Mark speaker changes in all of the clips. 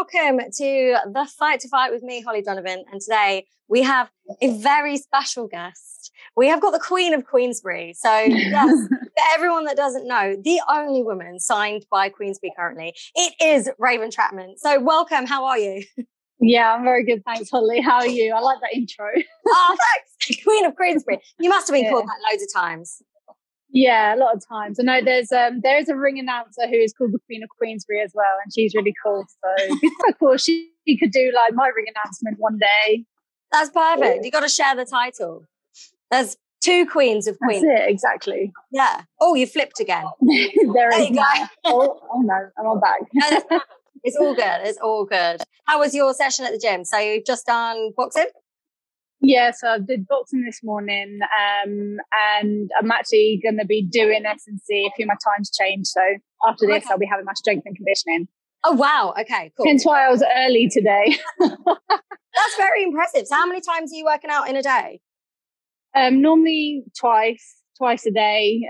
Speaker 1: welcome to the Fight to Fight with me, Holly Donovan. And today we have a very special guest. We have got the Queen of Queensbury. So yes, for everyone that doesn't know, the only woman signed by Queensbury currently, it is Raven Chapman. So welcome. How are you?
Speaker 2: Yeah, I'm very good. Thanks, Holly. How are you? I like that intro.
Speaker 1: Oh, thanks. Queen of Queensbury. You must have been called that loads of times.
Speaker 2: Yeah, a lot of times. I know there is a ring announcer who is called the Queen of Queensbury as well, and she's really cool. So it's quite cool. She could do like my ring announcement one day.
Speaker 1: That's perfect. You got to share the title. There's two queens of Queens.
Speaker 2: That's it, exactly.
Speaker 1: Yeah. Oh, you flipped again.
Speaker 2: there you go. Oh no, I'm back.
Speaker 1: No, it's all good. It's all good. How was your session at the gym? So you've just done boxing?
Speaker 2: Yeah, so I did boxing this morning, and I'm actually going to be doing S&C. A few of my times changed, so after this, I'll be having my strength and conditioning.
Speaker 1: Oh, wow. Okay, cool.
Speaker 2: Hence why I was early today.
Speaker 1: That's very impressive. So how many times are you working out in a day?
Speaker 2: Normally twice a day.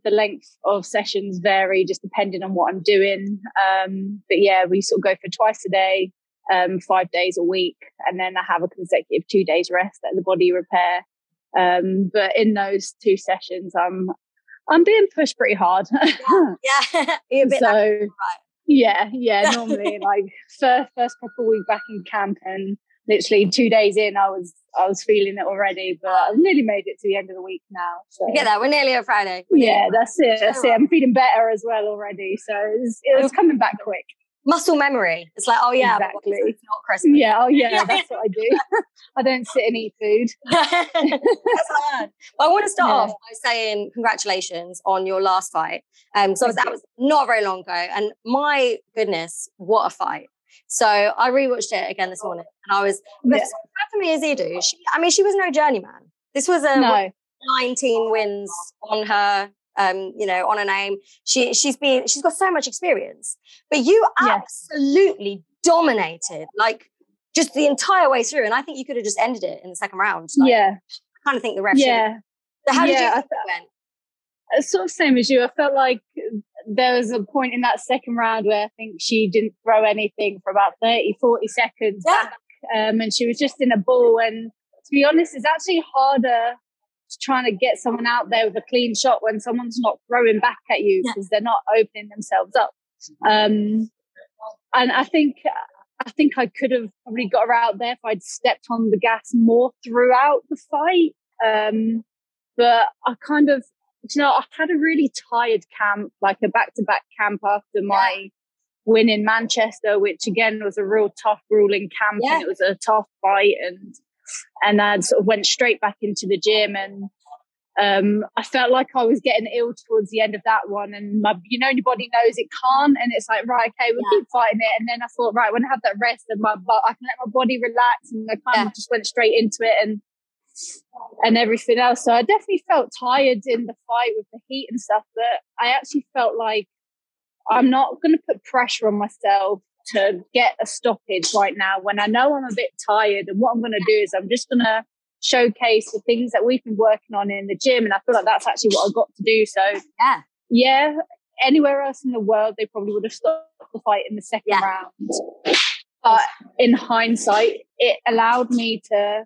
Speaker 2: The length of sessions vary just depending on what I'm doing. But yeah, we sort of go for twice a day. 5 days a week, and then I have a consecutive 2 days rest at the body repair. But in those two sessions, I'm being pushed pretty hard.
Speaker 1: Yeah. You're a bit
Speaker 2: right. Yeah. Normally, like first couple of weeks back in camp, and literally 2 days in, I was feeling it already. But I've nearly made it to the end of the week now. So
Speaker 1: I get that. We're nearly on Friday.
Speaker 2: That's it. I'm feeling better as well already. So it was coming back quick.
Speaker 1: Muscle memory. It's like, oh yeah,
Speaker 2: exactly.
Speaker 1: It's not Christmas.
Speaker 2: Yeah, that's what I do. I don't sit and eat food.
Speaker 1: That's hard. Well, I want to start off by saying congratulations on your last fight. So that was not very long ago, and my goodness, what a fight! So I rewatched it again this morning, and I was as sad for me as you do. She was no journeyman. This was 19 wins on her. On her name. She's got so much experience, but you absolutely dominated, like just the entire way through. And I think you could have just ended it in the second round. Like, I kind of think the ref.
Speaker 2: Yeah.
Speaker 1: So how did you think it went?
Speaker 2: It's sort of same as you. I felt like there was a point in that second round where I think she didn't throw anything for about 30-40 seconds back, and she was just in a ball. And to be honest, it's actually harder trying to get someone out there with a clean shot when someone's not throwing back at you because they're not opening themselves up. And I think I could have probably got her out there if I'd stepped on the gas more throughout the fight. But I kind of, I had a really tired camp, like a back-to-back camp after my win in Manchester, which again was a real tough, grueling camp, and it was a tough fight. And I sort of went straight back into the gym, and I felt like I was getting ill towards the end of that one. And your body knows it can't, and it's like, right, okay, we'll keep fighting it. And then I thought, right, when I have that rest, and I can let my body relax, and I kind of just went straight into it and everything else. So I definitely felt tired in the fight with the heat and stuff, but I actually felt like I'm not going to put pressure on myself to get a stoppage right now when I know I'm a bit tired. And what I'm going to do is I'm just going to showcase the things that we've been working on in the gym. And I feel like that's actually what I got to do. So anywhere else in the world, they probably would have stopped the fight in the second round. But in hindsight, it allowed me to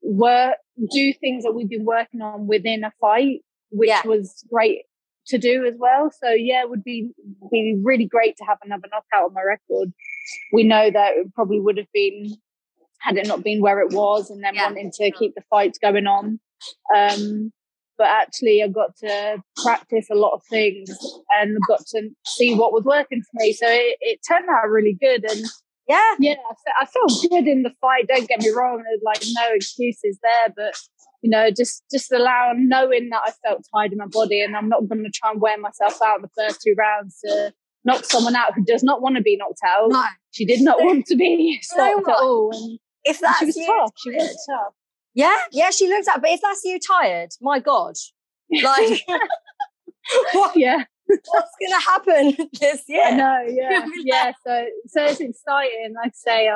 Speaker 2: do things that we've been working on within a fight, which was great to do as well. So it would be really great to have another knockout on my record. We know that it probably would have been had it not been where it was, and then wanting to keep the fights going on. But actually I got to practice a lot of things and got to see what was working for me. So it turned out really good. And I felt good in the fight, don't get me wrong, there's like no excuses there, but just knowing that I felt tired in my body, and I'm not going to try and wear myself out in the first 2 rounds to knock someone out who does not want to be knocked out. No. She did not want to be stopped at all. And
Speaker 1: if that's
Speaker 2: she was tough. She was tough.
Speaker 1: Yeah, she looked at. But if that's you tired, my God, like, what's going to happen this year?
Speaker 2: I know, yeah. So it's exciting. Like I say,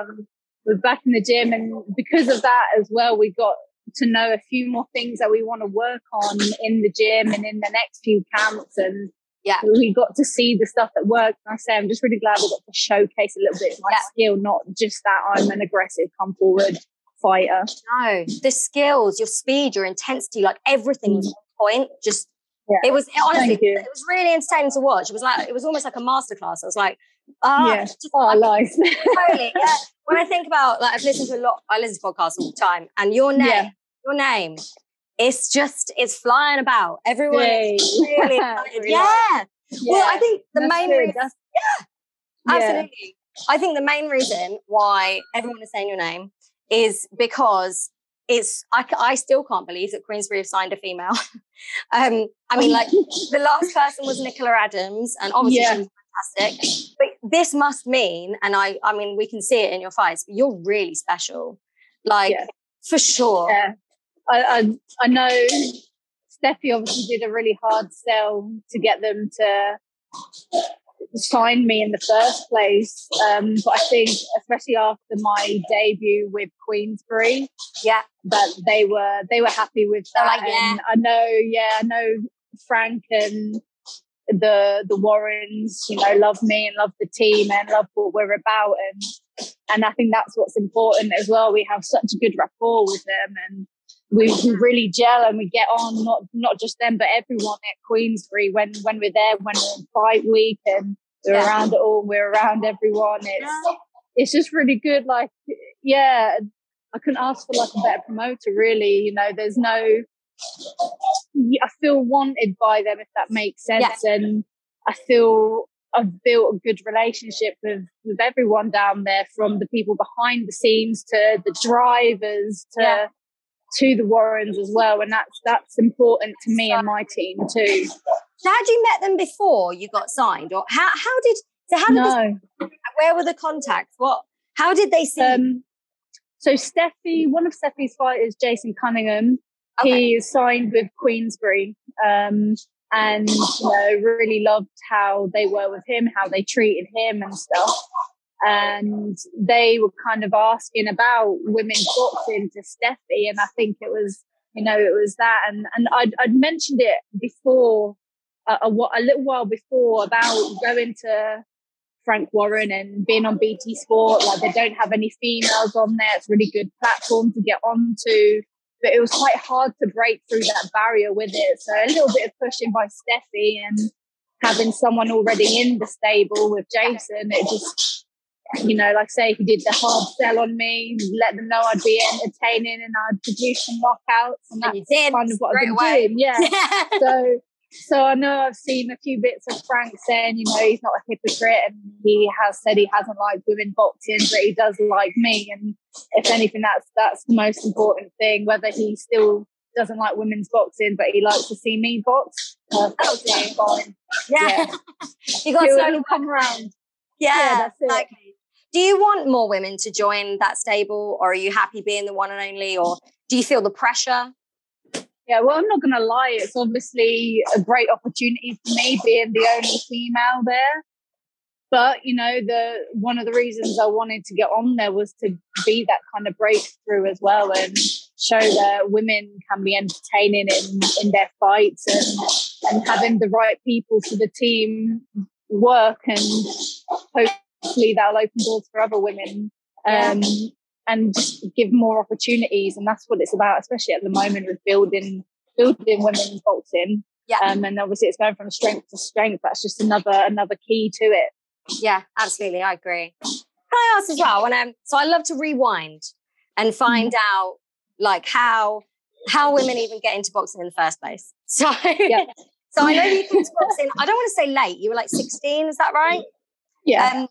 Speaker 2: we're back in the gym, and because of that as well, we got to know a few more things that we want to work on in the gym and in the next few camps. And
Speaker 1: Yeah.
Speaker 2: we got to see the stuff that worked. And I say, I'm just really glad we got to showcase a little bit of my skill, not just that I'm an aggressive, come forward fighter.
Speaker 1: No, the skills, your speed, your intensity, like everything was on point. Just, it was honestly, it was really entertaining to watch. It was almost like a masterclass. I was like,
Speaker 2: nice.
Speaker 1: Totally, yeah. When I think about, like, I listen to podcasts all the time, and your name, it's flying about. Everyone is really excited. Yeah. Well, I think the main reason, absolutely. I think the main reason why everyone is saying your name is because I still can't believe that Queensbury have signed a female. I mean, like, the last person was Nicola Adams, and obviously she was fantastic. But this must mean, and I mean, we can see it in your fights, but you're really special. Like, for sure.
Speaker 2: Yeah. I know Steffi obviously did a really hard sell to get them to sign me in the first place. But I think, especially after my debut with Queensbury, that they were happy with that. Like, and I know Frank and the Warrens, you know, love me and love the team and love what we're about, and I think that's what's important as well. We have such a good rapport with them, and we really gel and we get on, not just them, but everyone at Queensbury when we're there, when we're in fight week, and we're around it all, we're around everyone. It's just really good. Like, I couldn't ask for like a better promoter, really. You know, there's no, I feel wanted by them, if that makes sense. And I feel I've built a good relationship with everyone down there, from the people behind the scenes to the drivers to the Warrens as well, and that's important to me and my team too.
Speaker 1: So had you met them before you got signed, or how did this, where were the contacts? How did they see?
Speaker 2: So Steffi, one of Steffi's fighters, Jason Cunningham, he is signed with Queensbury, and you know, really loved how they were with him, how they treated him and stuff. And they were kind of asking about women's boxing to Steffi, and I think it was that, and I'd mentioned it before, a little while before, about going to Frank Warren and being on BT Sport. Like, they don't have any females on there. It's a really good platform to get onto, but it was quite hard to break through that barrier with it. So a little bit of pushing by Steffi, and having someone already in the stable with Jason, it just, you know, like say, he did the hard sell on me, let them know I'd be entertaining and I'd produce some knockouts, and that's kind of what I've been doing. Yeah. So I know I've seen a few bits of Frank saying, you know, he's not a hypocrite, and he has said he hasn't liked women boxing, but he does like me. And if anything, that's the most important thing. Whether he still doesn't like women's boxing, but he likes to see me box, that's fine.
Speaker 1: Yeah. You got
Speaker 2: to come around.
Speaker 1: Yeah,
Speaker 2: that's it.
Speaker 1: Exactly. Do you want more women to join that stable, or are you happy being the one and only, or do you feel the pressure?
Speaker 2: Yeah, well, I'm not going to lie. It's obviously a great opportunity for me, being the only female there. But, you know, one of the reasons I wanted to get on there was to be that kind of breakthrough as well, and show that women can be entertaining in their fights, and having the right people for the team work, and hopefully that'll open doors for other women, and just give more opportunities. And that's what it's about, especially at the moment, with building women's boxing. And obviously it's going from strength to strength. That's just another key to it.
Speaker 1: Yeah, absolutely. I agree. Can I ask as well, so I love to rewind and find out, like, how women even get into boxing in the first place. So, so I know you came to boxing, I don't want to say late, you were like 16, is that right?
Speaker 2: Yeah.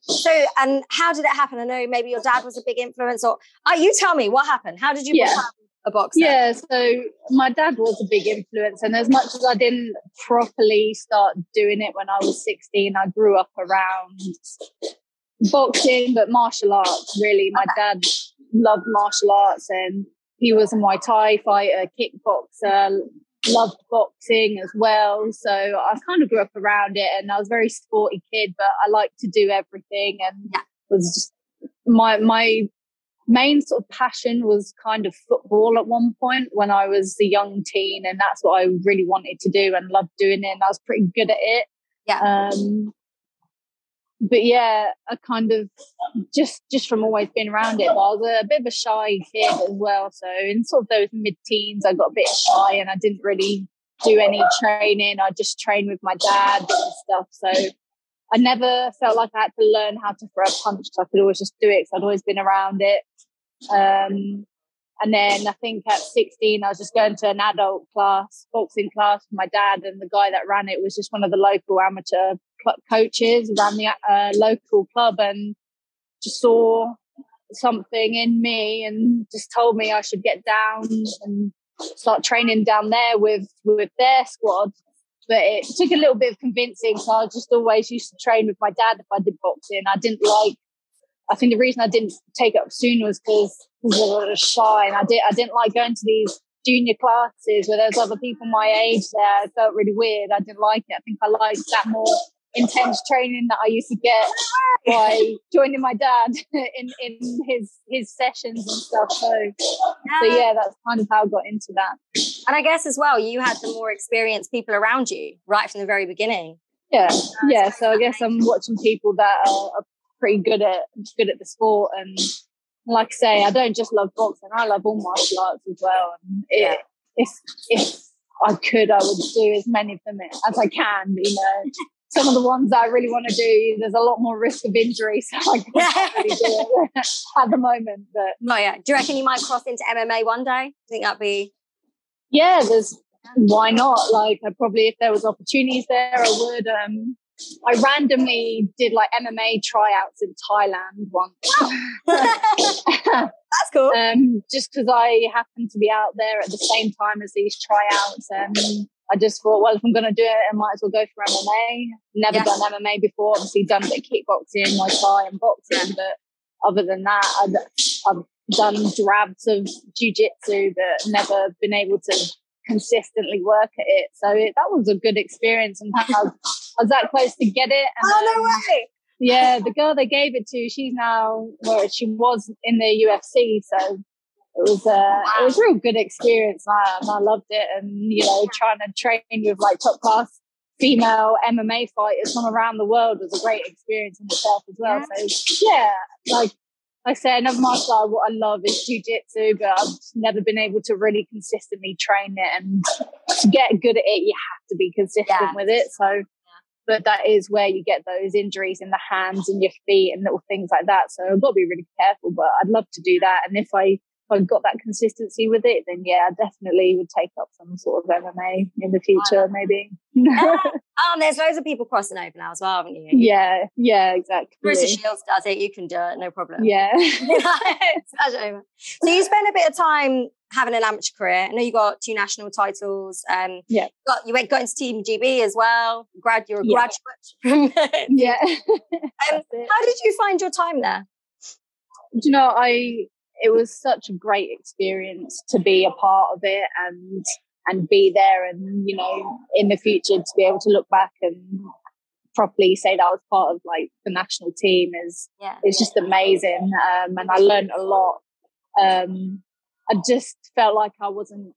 Speaker 1: And how did it happen? I know maybe your dad was a big influence, or you tell me what happened. How did you become a boxer?
Speaker 2: Yeah, so my dad was a big influence, and as much as I didn't properly start doing it when I was 16, I grew up around boxing, but martial arts, really. My dad loved martial arts, and he was a Muay Thai fighter, kickboxer, loved boxing as well. So I kind of grew up around it, and I was a very sporty kid, but I liked to do everything, and was just my main sort of passion was kind of football at one point when I was a young teen, and that's what I really wanted to do and loved doing it, and I was pretty good at it.
Speaker 1: Yeah.
Speaker 2: But yeah, I kind of just from always being around it. But I was a bit of a shy kid as well. So in sort of those mid-teens, I got a bit shy and I didn't really do any training. I just trained with my dad and stuff. So I never felt like I had to learn how to throw a punch. So I could always just do it because I'd always been around it. And then I think at 16, I was just going to an adult class, boxing class with my dad, and the guy that ran it was just one of the local amateur coaches around the local club, and just saw something in me and just told me I should get down and start training down there with their squad. But it took a little bit of convincing, so I just always used to train with my dad if I did boxing. I think the reason I didn't take it up sooner was because I was shy, and I didn't like going to these junior classes where there's other people my age there. It felt really weird. I didn't like it. I think I liked that more intense training that I used to get by joining my dad in his sessions and stuff. So yeah, that's kind of how I got into that.
Speaker 1: And I guess as well, you had the more experienced people around you right from the very beginning.
Speaker 2: Yeah. So I guess I'm watching people that are pretty good at the sport, and like I say, I don't just love boxing, I love all martial arts as well. And if I could, I would do as many of them as I can. You know, some of the ones that I really want to do, there's a lot more risk of injury, so I can't really do it at the moment. But
Speaker 1: do you reckon you might cross into MMA one day? I think that'd be
Speaker 2: why not? Like, I probably, if there was opportunities there, I would. I randomly did like MMA tryouts in Thailand once.
Speaker 1: That's cool.
Speaker 2: Just because I happened to be out there at the same time as these tryouts, and I just thought, well, if I'm going to do it, I might as well go for MMA. Never done MMA before. Obviously, done a bit of kickboxing, Muay Thai, and boxing, but other than that, I've done drabs of jiu-jitsu, but never been able to consistently work at it. So that was a good experience, and I was that close to get it. And,
Speaker 1: no way!
Speaker 2: Yeah, the girl they gave it to, she's now, well, she was in the UFC, so it was a real good experience, and I loved it. And you know, trying to train with like top class female MMA fighters from around the world was a great experience in itself as well. So yeah, like I say, another martial art, what I love is jiu-jitsu, but I've never been able to really consistently train it. And to get good at it, you have to be consistent with it. So, but that is where you get those injuries in the hands and your feet and little things like that. So I've got to be really careful, but I'd love to do that. And if I got that consistency with it, then yeah, I definitely would take up some sort of MMA in the future, maybe.
Speaker 1: There's loads of people crossing over now as well, haven't you?
Speaker 2: Yeah, exactly.
Speaker 1: British Shields does it, you can do it, no problem.
Speaker 2: Yeah.
Speaker 1: So you spent a bit of time having an amateur career. I know you got 2 national titles. You got into Team GB as well. You're a graduate from
Speaker 2: Yeah.
Speaker 1: How did you find your time there?
Speaker 2: You know, it was such a great experience to be a part of it and be there, and you know, in the future to be able to look back and properly say that I was part of like the national team is just amazing. And I learned a lot. I just felt like I wasn't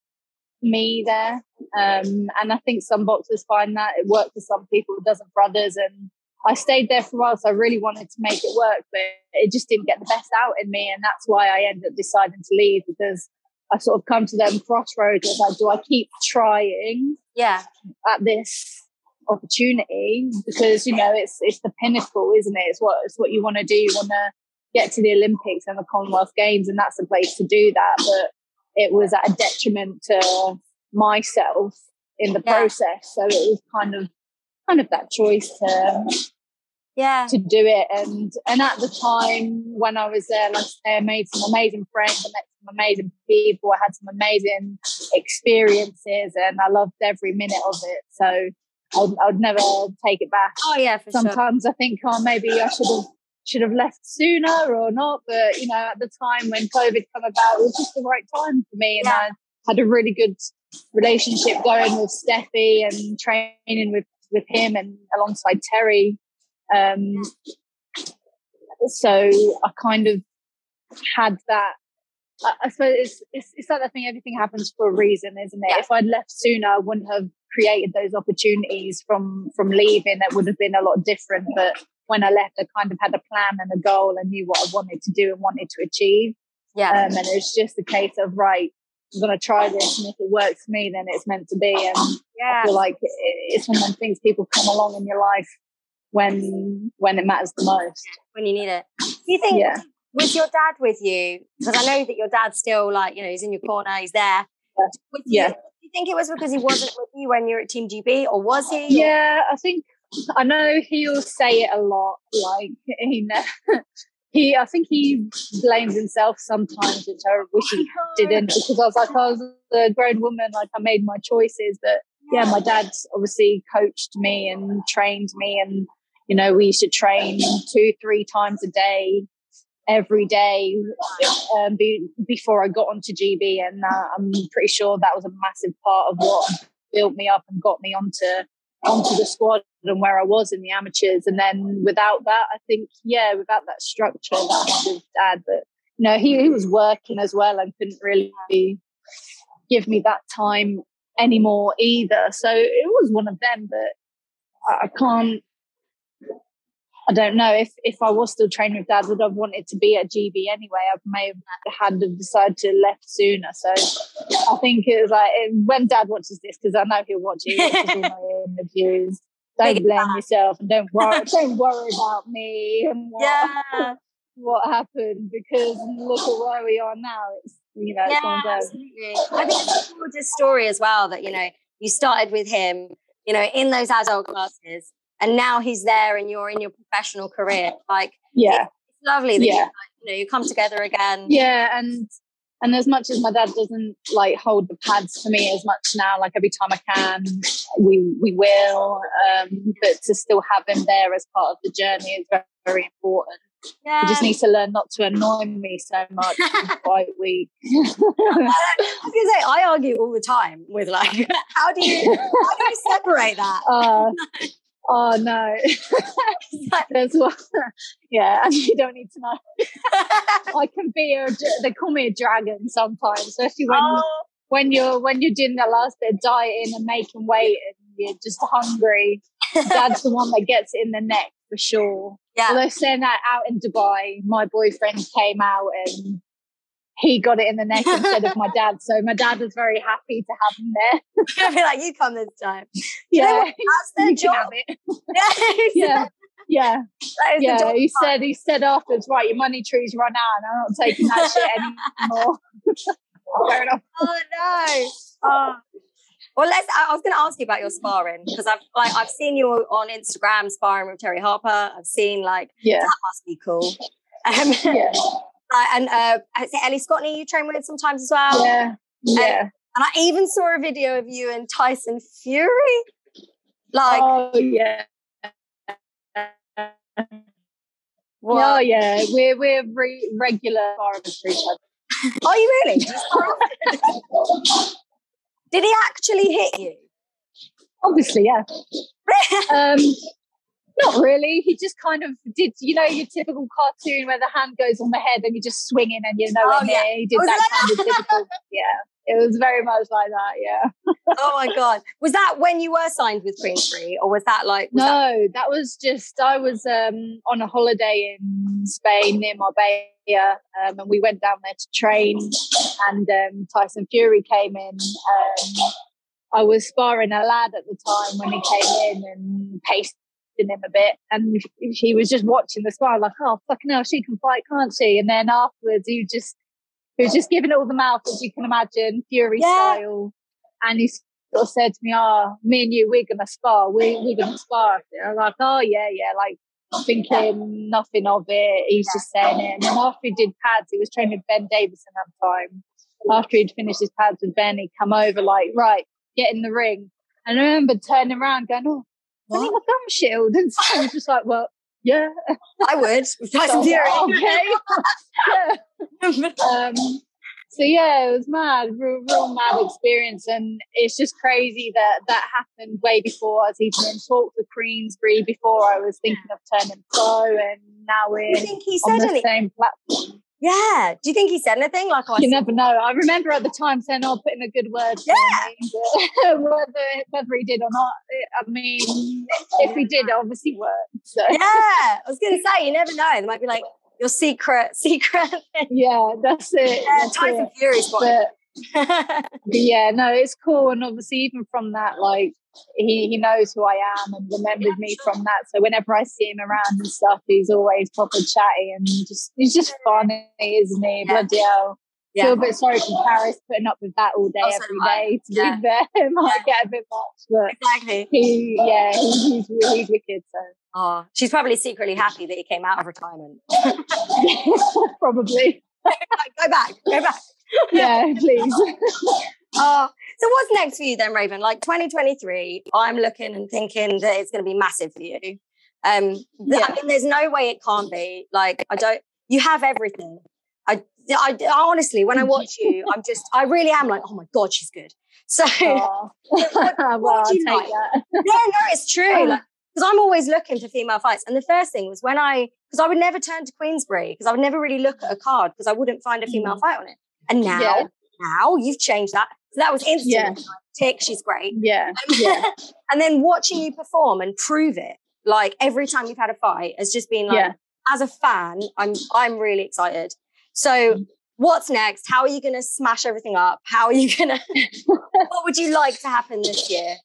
Speaker 2: me there, and I think some boxers find that it worked for some people, it doesn't for others. And I stayed there for a while, so I really wanted to make it work, but it just didn't get the best out in me. And that's why I ended up deciding to leave, because I sort of come to them crossroads of like, do I keep trying at this opportunity? Because, you know, it's the pinnacle, isn't it? It's what you want to do. You want to get to the Olympics and the Commonwealth Games, and that's the place to do that. But it was at a detriment to myself in the process. So it was kind of that choice to do it. And at the time when I was there, like I say, I made some amazing friends, I met some amazing people, I had some amazing experiences, and I loved every minute of it. So I'd never take it back.
Speaker 1: Oh yeah, for
Speaker 2: Sometimes I think, maybe I should have left sooner or not. But you know, at the time when COVID came about, it was just the right time for me, and I had a really good relationship going with Steffi and training with him and alongside Terry. So I kind of had that I suppose it's like that thing, everything happens for a reason, isn't it? If I'd left sooner, I wouldn't have created those opportunities from leaving. That would have been a lot different. But when I left, I kind of had a plan and a goal and knew what I wanted to do and wanted to achieve. And it was just a case of, right, I'm going to try this, and if it works for me, then it's meant to be. And I feel like it's one of them things, people come along in your life when it matters the most.
Speaker 1: When you need it. Do you think... Was your dad with you? Because I know that your dad's still, like, you know, he's in your corner, he's there. Do you think it was because he wasn't with you when you were at Team GB, or was he?
Speaker 2: Yeah, I know he'll say it a lot. Like, I think he blames himself sometimes, which I wish he didn't, because I was a grown woman, like, I made my choices. But my dad obviously coached me and trained me, and, you know, we used to train 2-3 times a day, every day, before I got onto GB, and I'm pretty sure that was a massive part of what built me up and got me onto the squad and where I was in the amateurs. And then without that, I think, without that structure that I had with dad, but you know, he was working as well and couldn't really give me that time anymore either. So it was one of them, but I don't know if I was still training with dad, would I have wanted to be at GB anyway? I may have had to decide to left sooner. So I think it was like, when dad watches this, because I know he'll watch it, he watches all my interviews. Don't blame yourself, and don't worry about me and what happened, because look at where we are now. It's, you know, it's one of those.
Speaker 1: Absolutely. I think it's a gorgeous story as well, that, you know, you started with him, you know, in those adult classes. And now he's there, and you're in your professional career. Like, it's lovely that you come together again.
Speaker 2: Yeah, and as much as my dad doesn't like hold the pads for me as much now, like every time I can, we will. But to still have him there as part of the journey is very, very important. Yeah. He just needs to learn not to annoy me so much. He's quite weak.
Speaker 1: I was gonna say, I argue all the time with, like, how do you separate that?
Speaker 2: Oh no, there's one. Yeah, and you don't need to know. I can be they call me a dragon sometimes, especially when you're doing that last bit of dieting and making weight and you're just hungry. Dad's the one that gets it in the neck for sure. Yeah. Although saying that, out in Dubai, my boyfriend came out and he got it in the neck instead of my dad. So my dad was very happy to have him there.
Speaker 1: I'll be like, you come this time.
Speaker 2: Yeah.
Speaker 1: That's their job.
Speaker 2: Yeah. He said afterwards, right, your money tree's run out and I'm not taking that shit anymore. Fair enough.
Speaker 1: Oh no. Oh. Well, I was going to ask you about your sparring, because I've seen you on Instagram sparring with Terry Harper. I've seen, like, that must be cool. And Ellie Scotney you train with sometimes as well.
Speaker 2: Yeah.
Speaker 1: And I even saw a video of you and Tyson Fury. Like,
Speaker 2: oh yeah.
Speaker 1: What?
Speaker 2: Oh yeah, we're regular sparring for each other.
Speaker 1: Are you really? Did he actually hit you?
Speaker 2: Obviously, yeah. Not really. He just kind of did, you know, your typical cartoon where the hand goes on the head and you just swing it and you're nowhere near. He did that kind of typical. Yeah, it was very much like that. Yeah.
Speaker 1: Oh my God. Was that when you were signed with Queensbury, or was that like?
Speaker 2: That was just, I was on a holiday in Spain near Marbella, and we went down there to train, and Tyson Fury came in. I was sparring a lad at the time when he came in and paced him a bit, and he was just watching the spar like, oh fucking hell, she can fight, can't she? And then afterwards he was just giving it all the mouth, as you can imagine, Fury style. And he sort of said to me, me and you, we're gonna spar, we're gonna spar. I was like, oh yeah, like thinking nothing of it. He's just saying it. And then after he did pads, he was training with Ben Davison at the time. After he'd finished his pads with Ben, he'd come over like, right, get in the ring. And I remember turning around going, I need a gum shield. And so I was just like, well, yeah.
Speaker 1: I would. With Tyson Fury.
Speaker 2: Okay. So yeah, it was mad, real mad experience. And it's just crazy that happened way before I was even in talks with Queensbury, before I was thinking of turning pro, and now we're on the same platform.
Speaker 1: Yeah. Do you think he said anything? Like,
Speaker 2: you never know. I remember at the time saying, "Oh, put in a good word for me," but whether he did or not, I mean, if he did, it obviously worked. So.
Speaker 1: Yeah, I was going to say, you never know. There might be like your secret.
Speaker 2: Yeah, that's it.
Speaker 1: Yeah, Tyson Fury spot.
Speaker 2: But yeah, no, it's cool. And obviously, even from that, like, he knows who I am and remembers me from that. So whenever I see him around and stuff, he's always proper chatty and he's just funny, isn't he?
Speaker 1: Yeah.
Speaker 2: Bloody hell.
Speaker 1: Yeah.
Speaker 2: Feel a bit sorry for Paris putting up with that all day, every day. To be fair, it might get a bit much, but
Speaker 1: exactly.
Speaker 2: He's wicked. So.
Speaker 1: Oh, she's probably secretly happy that he came out of retirement.
Speaker 2: Probably.
Speaker 1: Go back.
Speaker 2: Yeah, please.
Speaker 1: So what's next for you then, Raven? Like 2023, I'm looking and thinking that it's going to be massive for you. I mean, there's no way it can't be. Like, you have everything. I honestly, when I watch you, I really am like, oh my God, she's good. So what do you like?
Speaker 2: That.
Speaker 1: Yeah, no, it's true. Like, because I'm always looking for female fights. And the first thing was because I would never turn to Queensbury because I would never really look at a card because I wouldn't find a female fight on it. And now you've changed that. So that was instant.
Speaker 2: Yeah.
Speaker 1: Tick, she's great.
Speaker 2: Yeah.
Speaker 1: And then watching you perform and prove it, like every time you've had a fight, has just been like, as a fan, I'm really excited. So what's next? How are you going to smash everything up? How are you going to, what would you like to happen this year?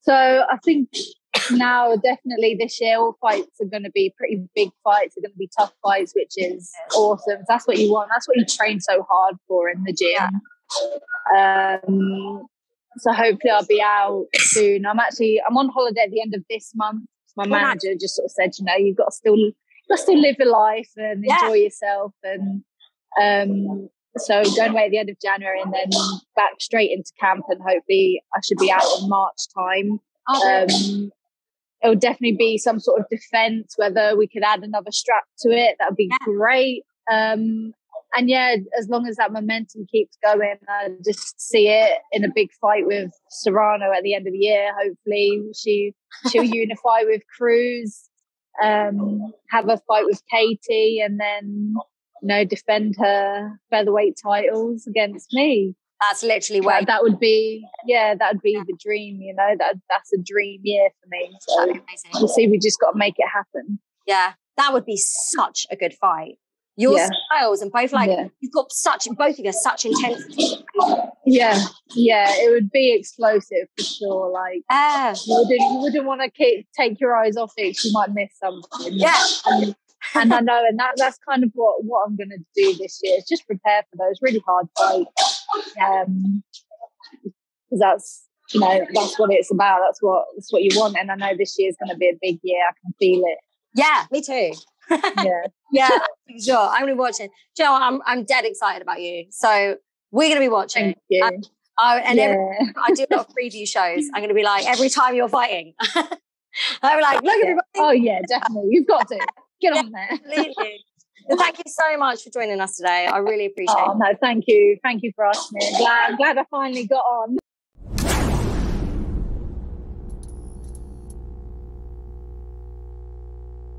Speaker 2: So I think now definitely this year all fights are going to be pretty big fights. They're going to be tough fights, which is awesome. That's what you want. That's what you train so hard for in the gym. So hopefully I'll be out soon. I'm on holiday at the end of this month. My manager just sort of said, you've got to still live your life and enjoy yourself. And so going away at the end of January and then back straight into camp, and hopefully I should be out in March time. It'll definitely be some sort of defense, whether we could add another strap to it, that would be great. And as long as that momentum keeps going, I just see it in a big fight with Serrano at the end of the year. Hopefully she'll unify with Cruz, have a fight with Katie, and then defend her featherweight titles against me.
Speaker 1: That's literally where
Speaker 2: that would be the dream. That's a dream year for me. So we'll see. We just got to make it happen.
Speaker 1: Yeah, that would be such a good fight. Your styles and both you've got both of you such intensity.
Speaker 2: Yeah, it would be explosive for sure. Like you wouldn't want to take your eyes off it. You might miss something.
Speaker 1: Yeah.
Speaker 2: And I know, and that's kind of what I'm going to do this year. Is just prepare for those really hard fights. Because that's what it's about. That's what you want. And I know this year is going to be a big year. I can feel it.
Speaker 1: Yeah, me too. Yeah, for sure. I'm going to be watching. Do you know what? I'm dead excited about you. So we're going to be watching.
Speaker 2: Thank you.
Speaker 1: I do a lot of preview shows. I'm going to be like, every time you're fighting, I'm like, look everybody.
Speaker 2: Oh yeah, definitely. You've got to get on there.
Speaker 1: Absolutely. So thank you so much for joining us today. I really appreciate it.
Speaker 2: No, thank you. Thank you for asking me. I'm glad I finally got on.